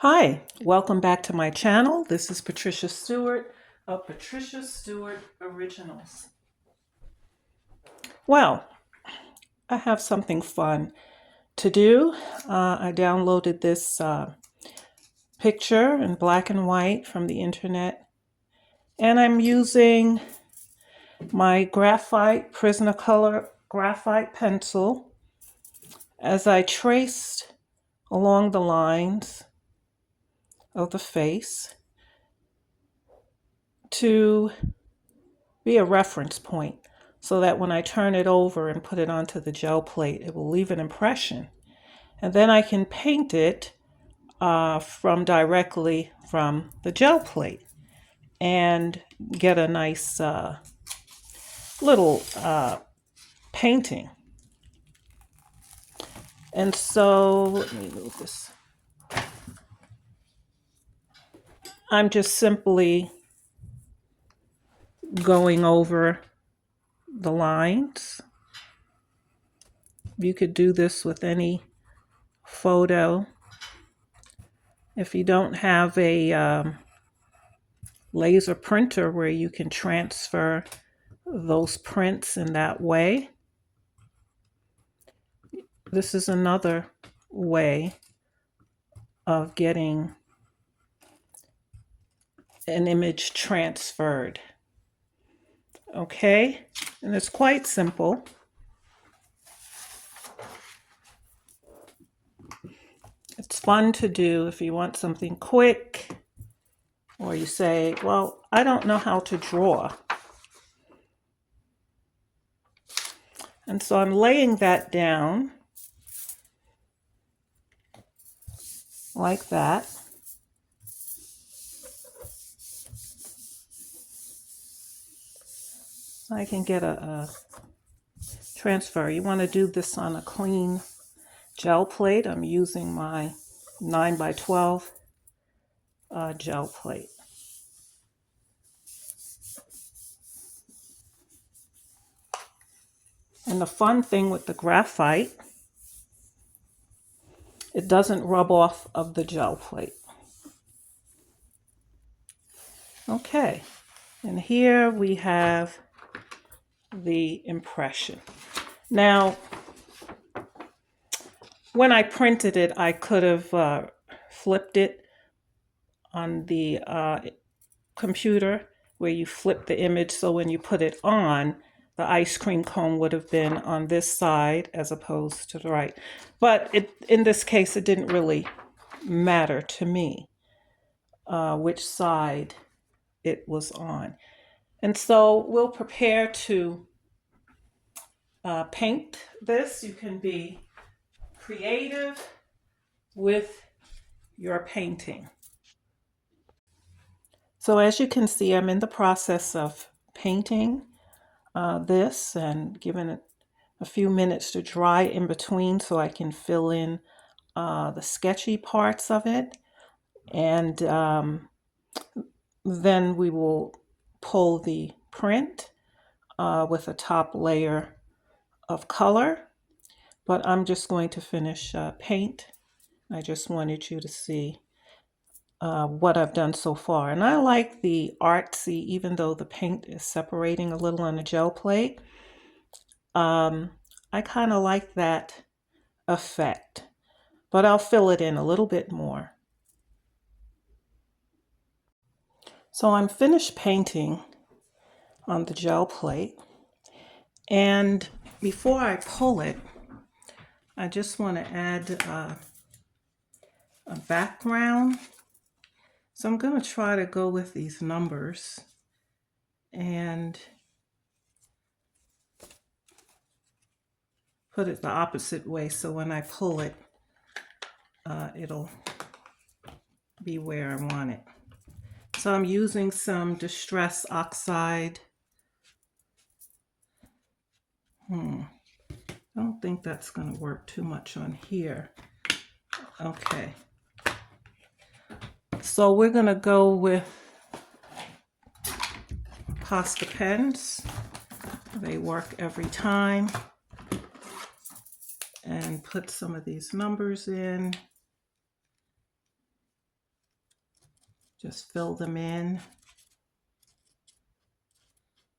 Hi, welcome back to my channel. This is Patricia Stewart of Patricia Stewart Originals. Well, I have something fun to do. I downloaded this picture in black and white from the internet, and I'm using my graphite Prismacolor graphite pencil as I traced along the lines of the face to be a reference point so that when I turn it over and put it onto the gel plate, it will leave an impression. And then I can paint it directly from the gel plate and get a nice little painting. And so, let me move this. I'm just simply going over the lines. You could do this with any photo. If you don't have a laser printer where you can transfer those prints in that way, this is another way of getting an image transferred. Okay, and it's quite simple. It's fun to do if you want something quick, or you say, well, I don't know how to draw. And so I'm laying that down like that. I can get a transfer. You want to do this on a clean gel plate. I'm using my 9x12 gel plate. And the fun thing with the graphite, it doesn't rub off of the gel plate. Okay, and here we have the impression. Now, when I printed it, I could have flipped it on the computer where you flip the image, so when you put it on, the ice cream cone would have been on this side as opposed to the right. But in this case, it didn't really matter to me which side it was on. And so we'll prepare to paint this. You can be creative with your painting. So as you can see, I'm in the process of painting this and giving it a few minutes to dry in between so I can fill in the sketchy parts of it. And then we will pull the print with a top layer of color. But I'm just going to finish paint. I just wanted you to see what I've done so far. And I like the artsy, even though the paint is separating a little on the gel plate. I kind of like that effect, but I'll fill it in a little bit more. So I'm finished painting on the gel plate, and before I pull it, I just want to add a background. So I'm going to try to go with these numbers and put it the opposite way, so when I pull it, it'll be where I want it. So I'm using some Distress Oxide. I don't think that's going to work too much on here. Okay. So we're going to go with pasta pens. They work every time. And put some of these numbers in. Just fill them in,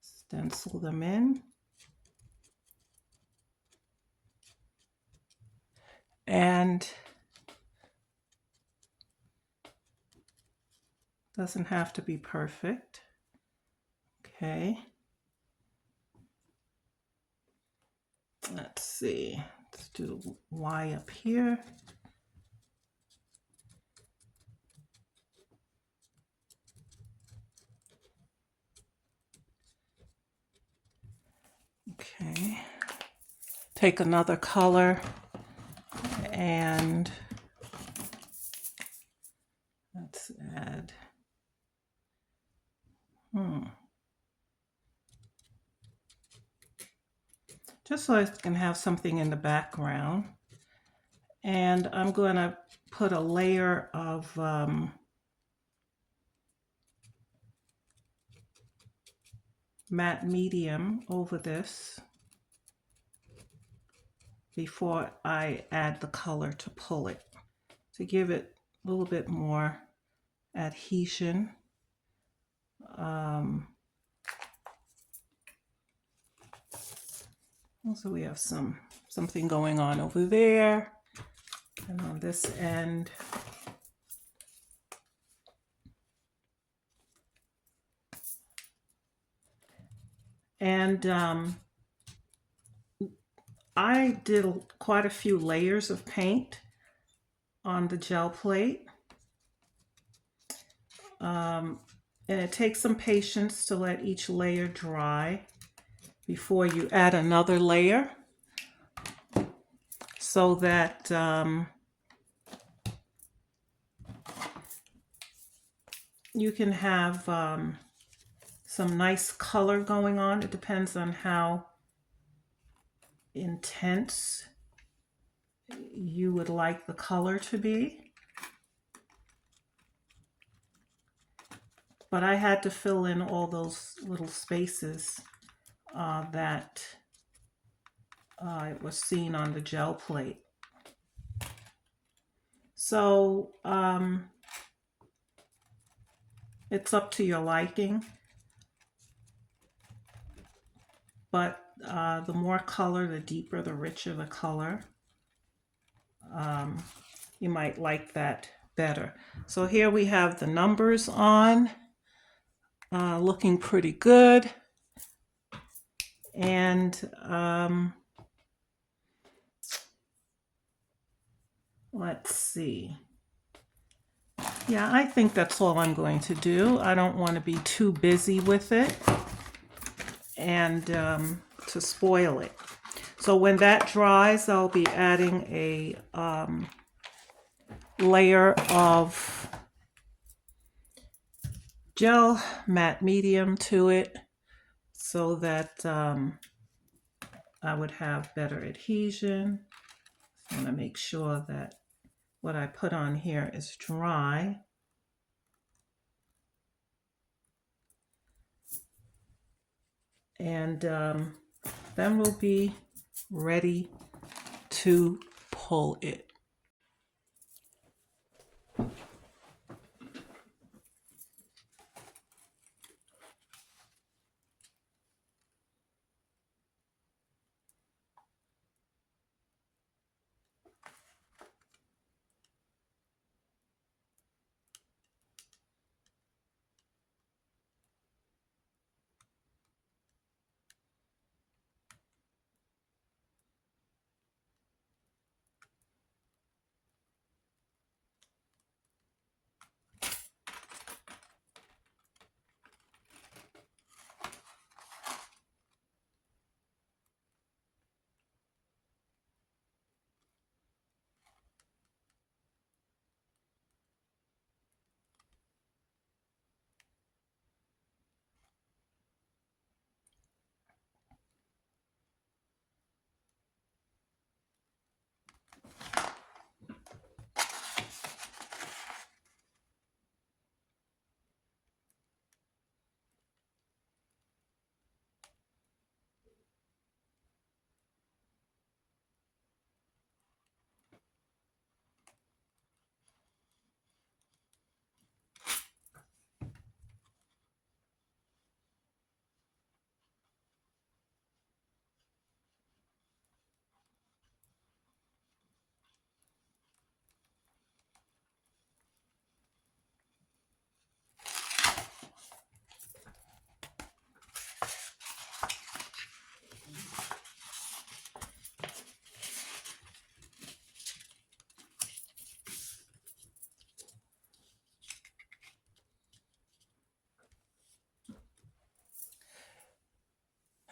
stencil them in. And doesn't have to be perfect. Okay. Let's see. Let's do Y up here. Okay. Take another color and let's add. Just so I can have something in the background. And I'm going to put a layer of matte medium over this before I add the color to pull it, to give it a little bit more adhesion. Also, we have something going on over there, and on this end. And I did quite a few layers of paint on the gel plate. And it takes some patience to let each layer dry before you add another layer, so that you can have some nice color going on. It depends on how intense you would like the color to be. But I had to fill in all those little spaces that it was seen on the gel plate. So it's up to your liking, but the more color, the deeper, the richer the color. You might like that better. So here we have the numbers on, looking pretty good. And let's see. Yeah, I think that's all I'm going to do. I don't want to be too busy with it and to spoil it. So when that dries, I'll be adding a layer of gel matte medium to it, so that I would have better adhesion. I want to make sure that what I put on here is dry. And then we'll be ready to pull it.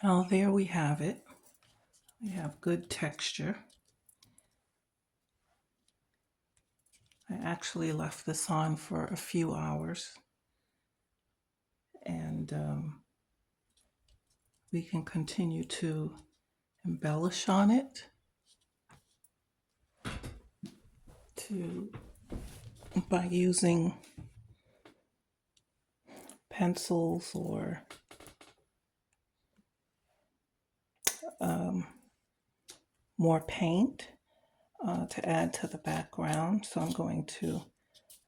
Oh, there we have it. We have good texture. I actually left this on for a few hours, and we can continue to embellish on it by using pencils or more paint to add to the background. So I'm going to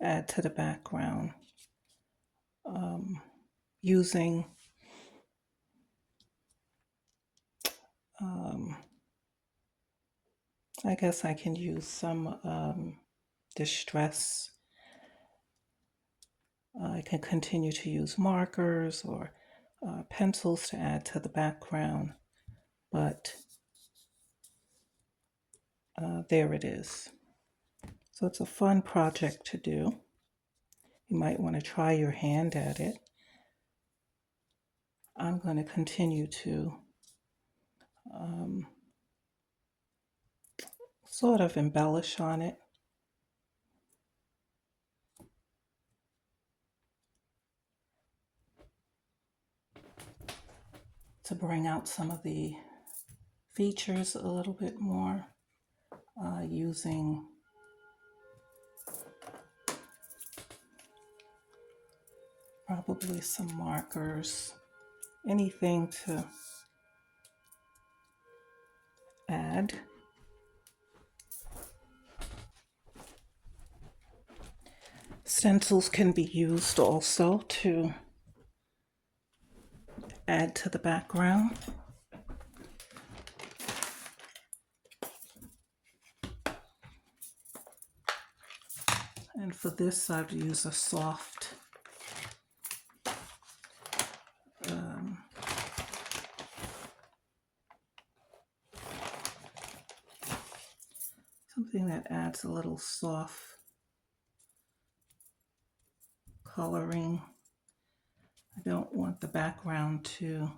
add to the background using I guess I can use some distress. I can continue to use markers or pencils to add to the background, but there it is. So it's a fun project to do. You might want to try your hand at it. I'm going to continue to sort of embellish on it. To bring out some of the features a little bit more, using probably some markers, anything to add. Stencils can be used also to add to the background. And for this, I've used a soft something that adds a little soft coloring. I don't want the background to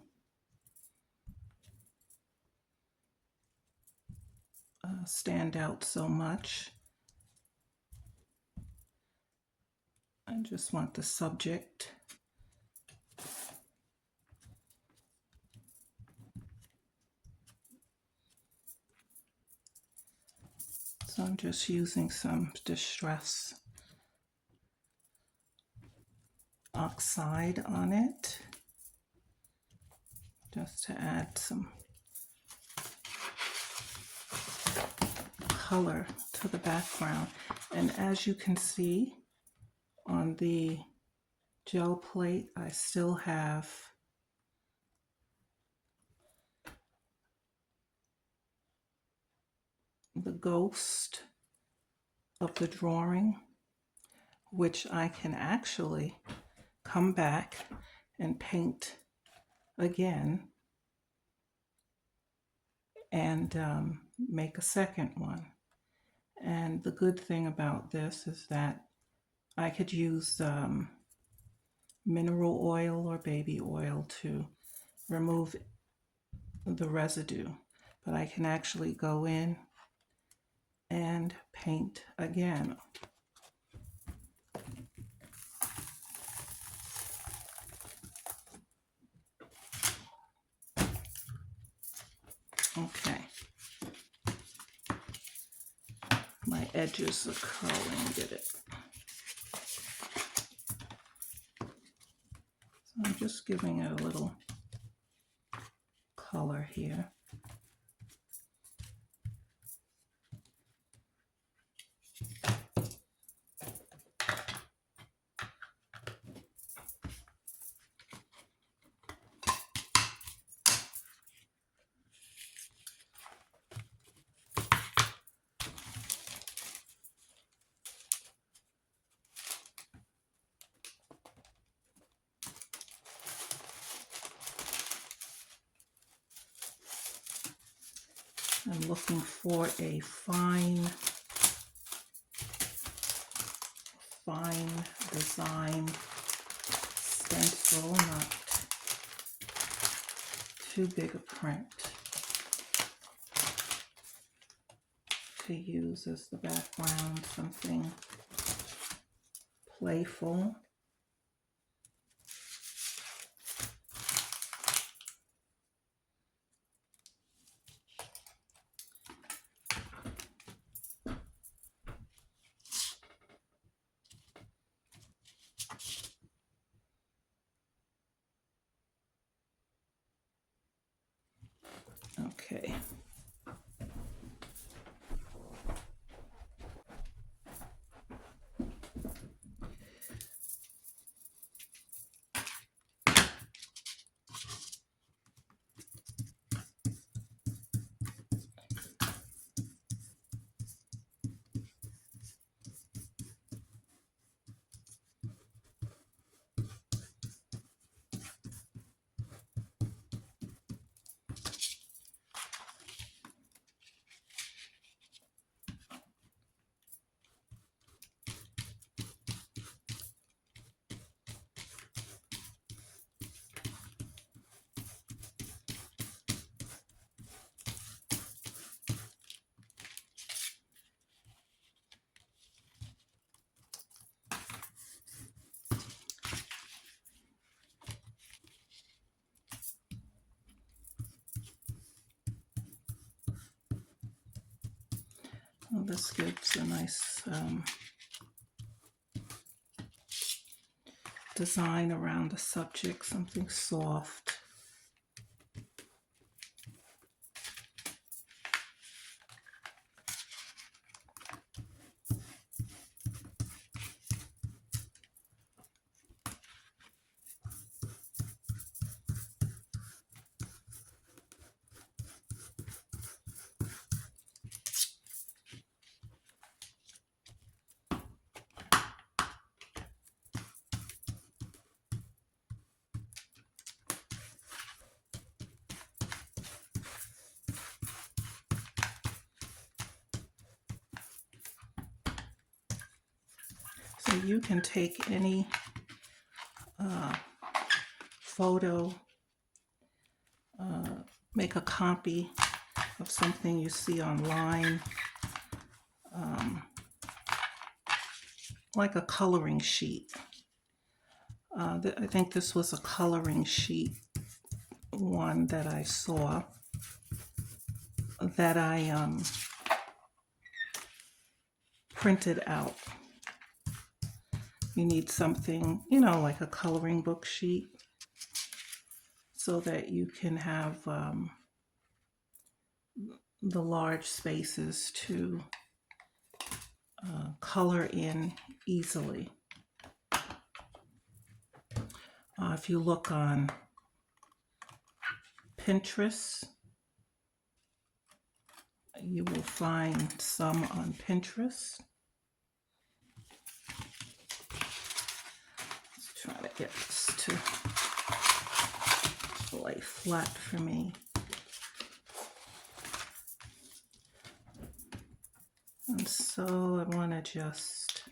stand out so much. I just want the subject so I'm just using some distress oxide on it just to add some color to the background. And as you can see on the gel plate, I still have the ghost of the drawing, which I can actually come back and paint again and make a second one. And the good thing about this is that I could use mineral oil or baby oil to remove the residue, but I can actually go in and paint again. Okay. My edges are curling, get it? So I'm just giving it a little color here. I'm looking for a fine design stencil, not too big a print to use as the background, something playful. Okay. Well, this gives a nice design around the subject, something soft. So you can take any photo, make a copy of something you see online, like a coloring sheet. I think this was a coloring sheet one that I saw that I printed out. You need something, like a coloring book sheet so that you can have the large spaces to color in easily. If you look on Pinterest, you will find some on Pinterest. Let's try to get this to lay flat for me. And so I want to just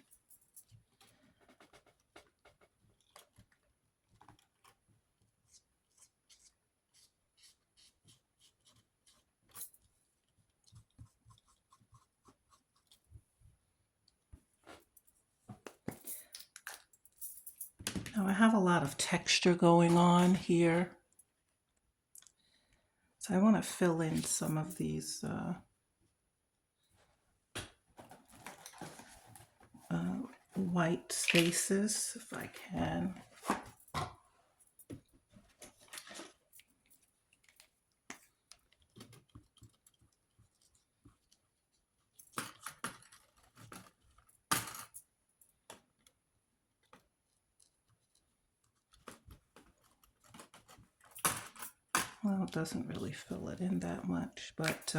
now I have a lot of texture going on here. So I want to fill in some of these white spaces if I can. Well, it doesn't really fill it in that much, but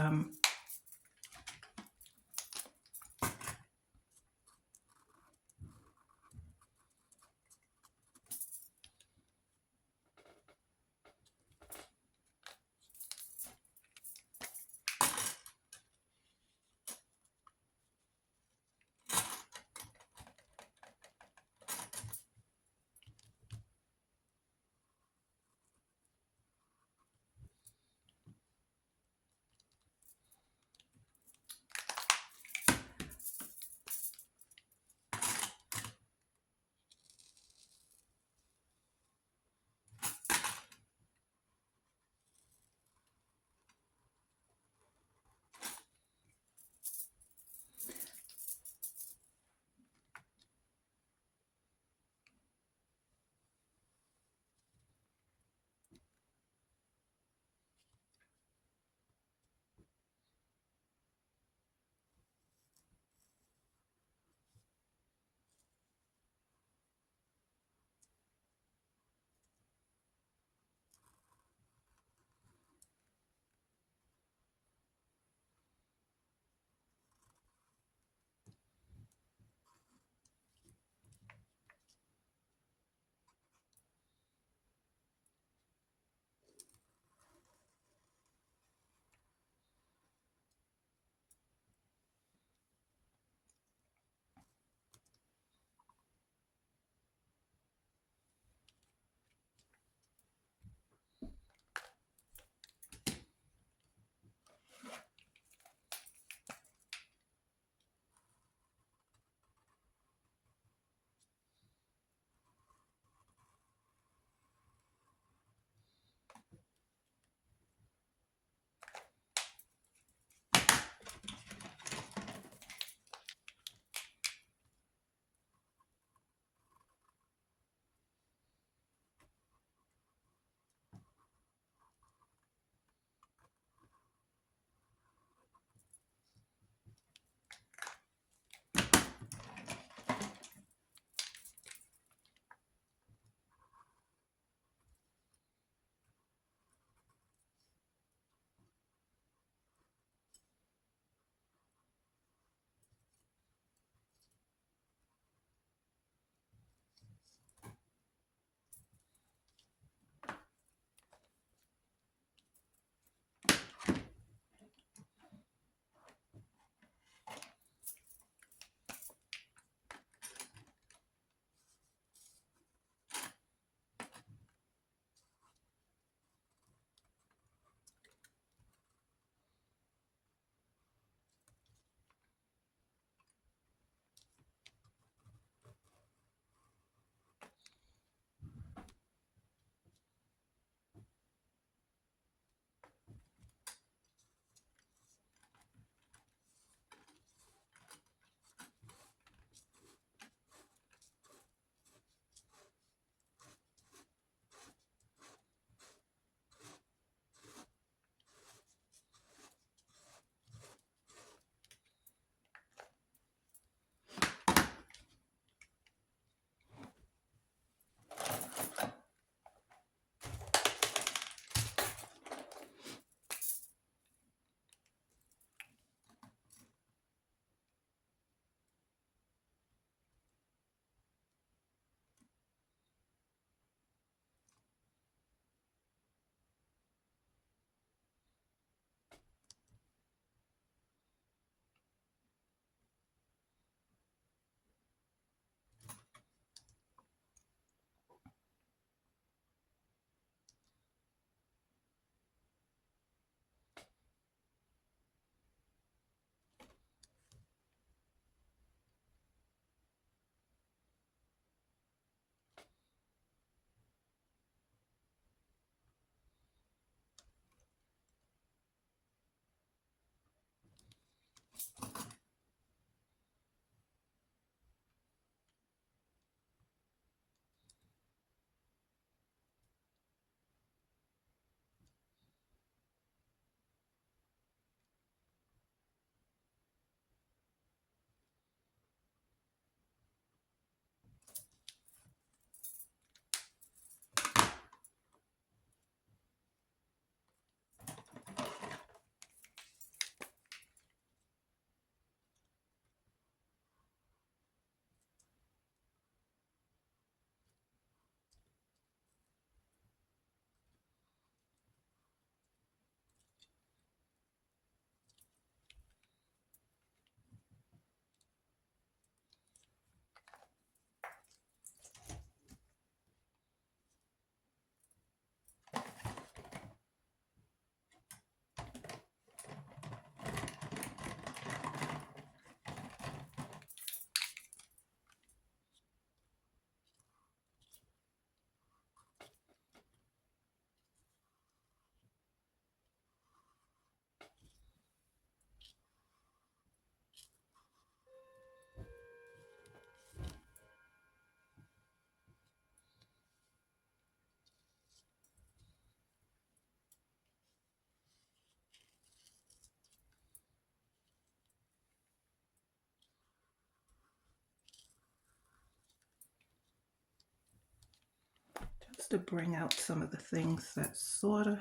Just to bring out some of the things that sort of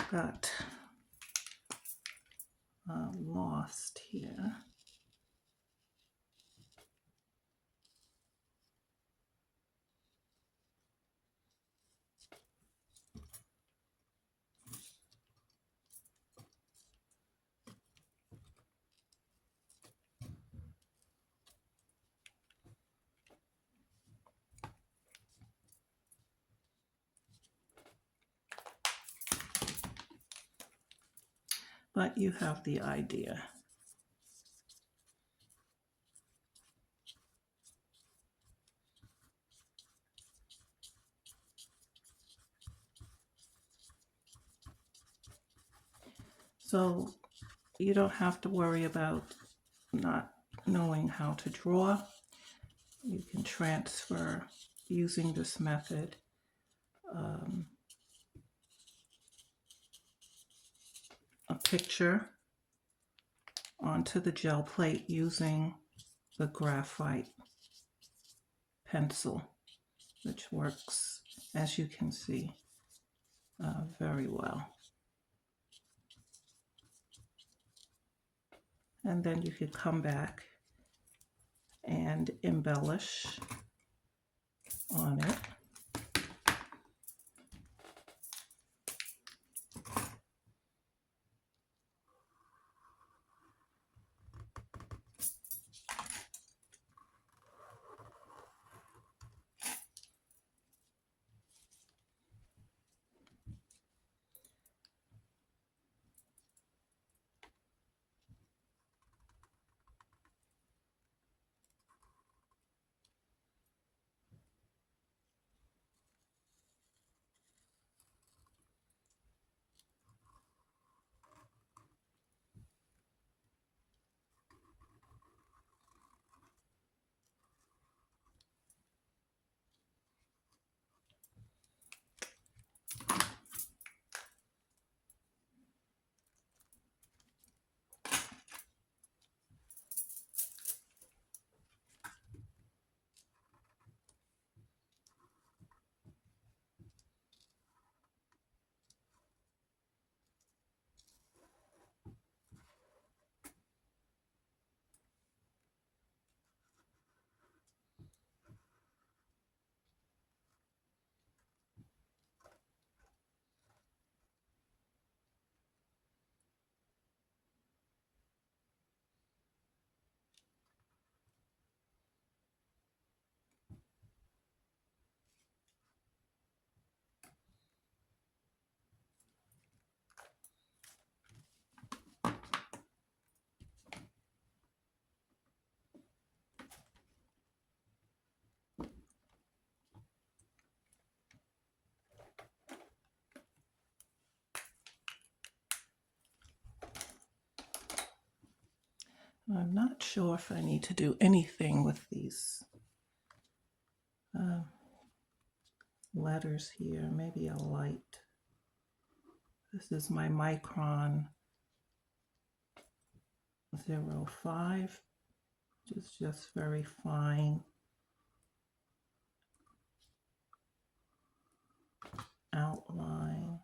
got lost here. But you have the idea. So you don't have to worry about not knowing how to draw. You can transfer using this method a picture onto the gel plate using the graphite pencil, which works, as you can see, very well. And then you could come back and embellish on it. I'm not sure if I need to do anything with these letters here. Maybe a light. This is my Micron 05, which is just very fine outline.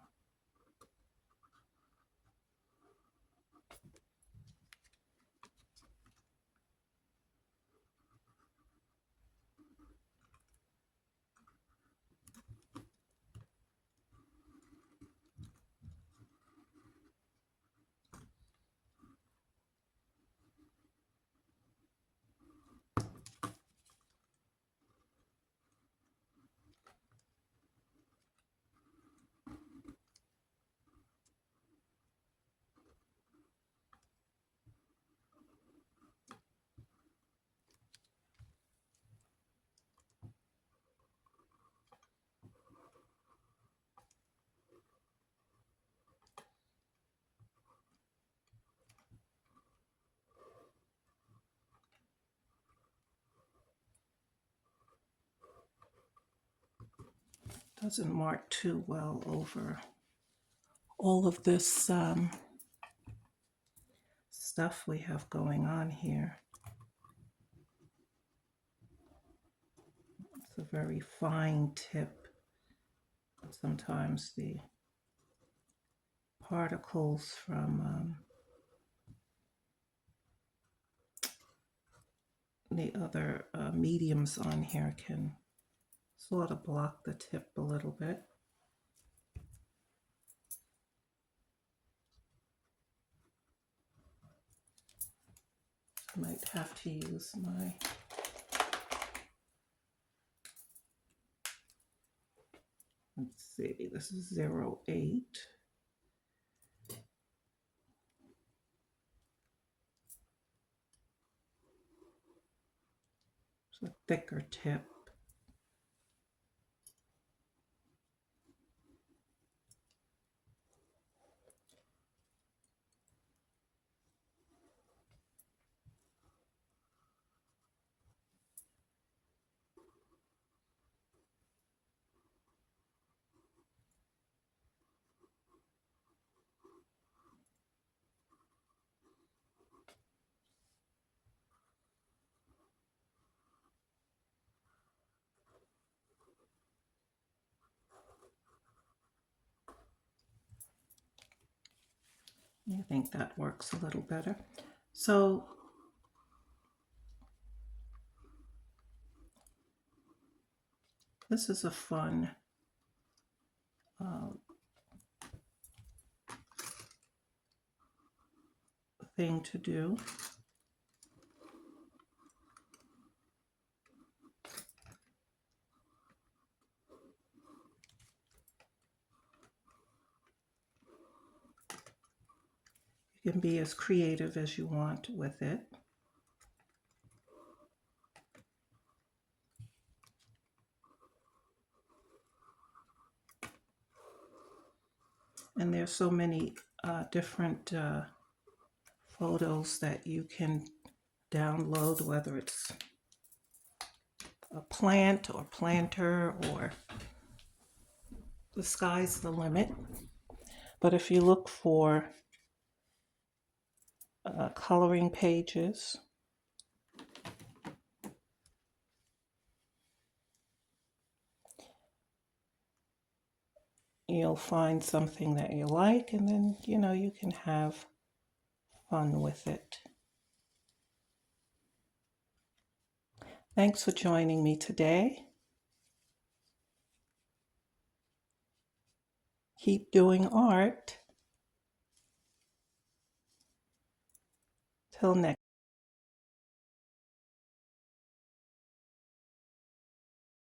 Doesn't mark too well over all of this stuff we have going on here. It's a very fine tip. Sometimes the particles from the other mediums on here can sort of block the tip a little bit. I might have to use my let's see, this is 08. It's a thicker tip. I think that works a little better. So this is a fun thing to do. You can be as creative as you want with it. And there's so many different photos that you can download, whether it's a plant or planter or the sky's the limit. But if you look for coloring pages, you'll find something that you like, and then you can have fun with it. Thanks for joining me today. Keep doing art. Till next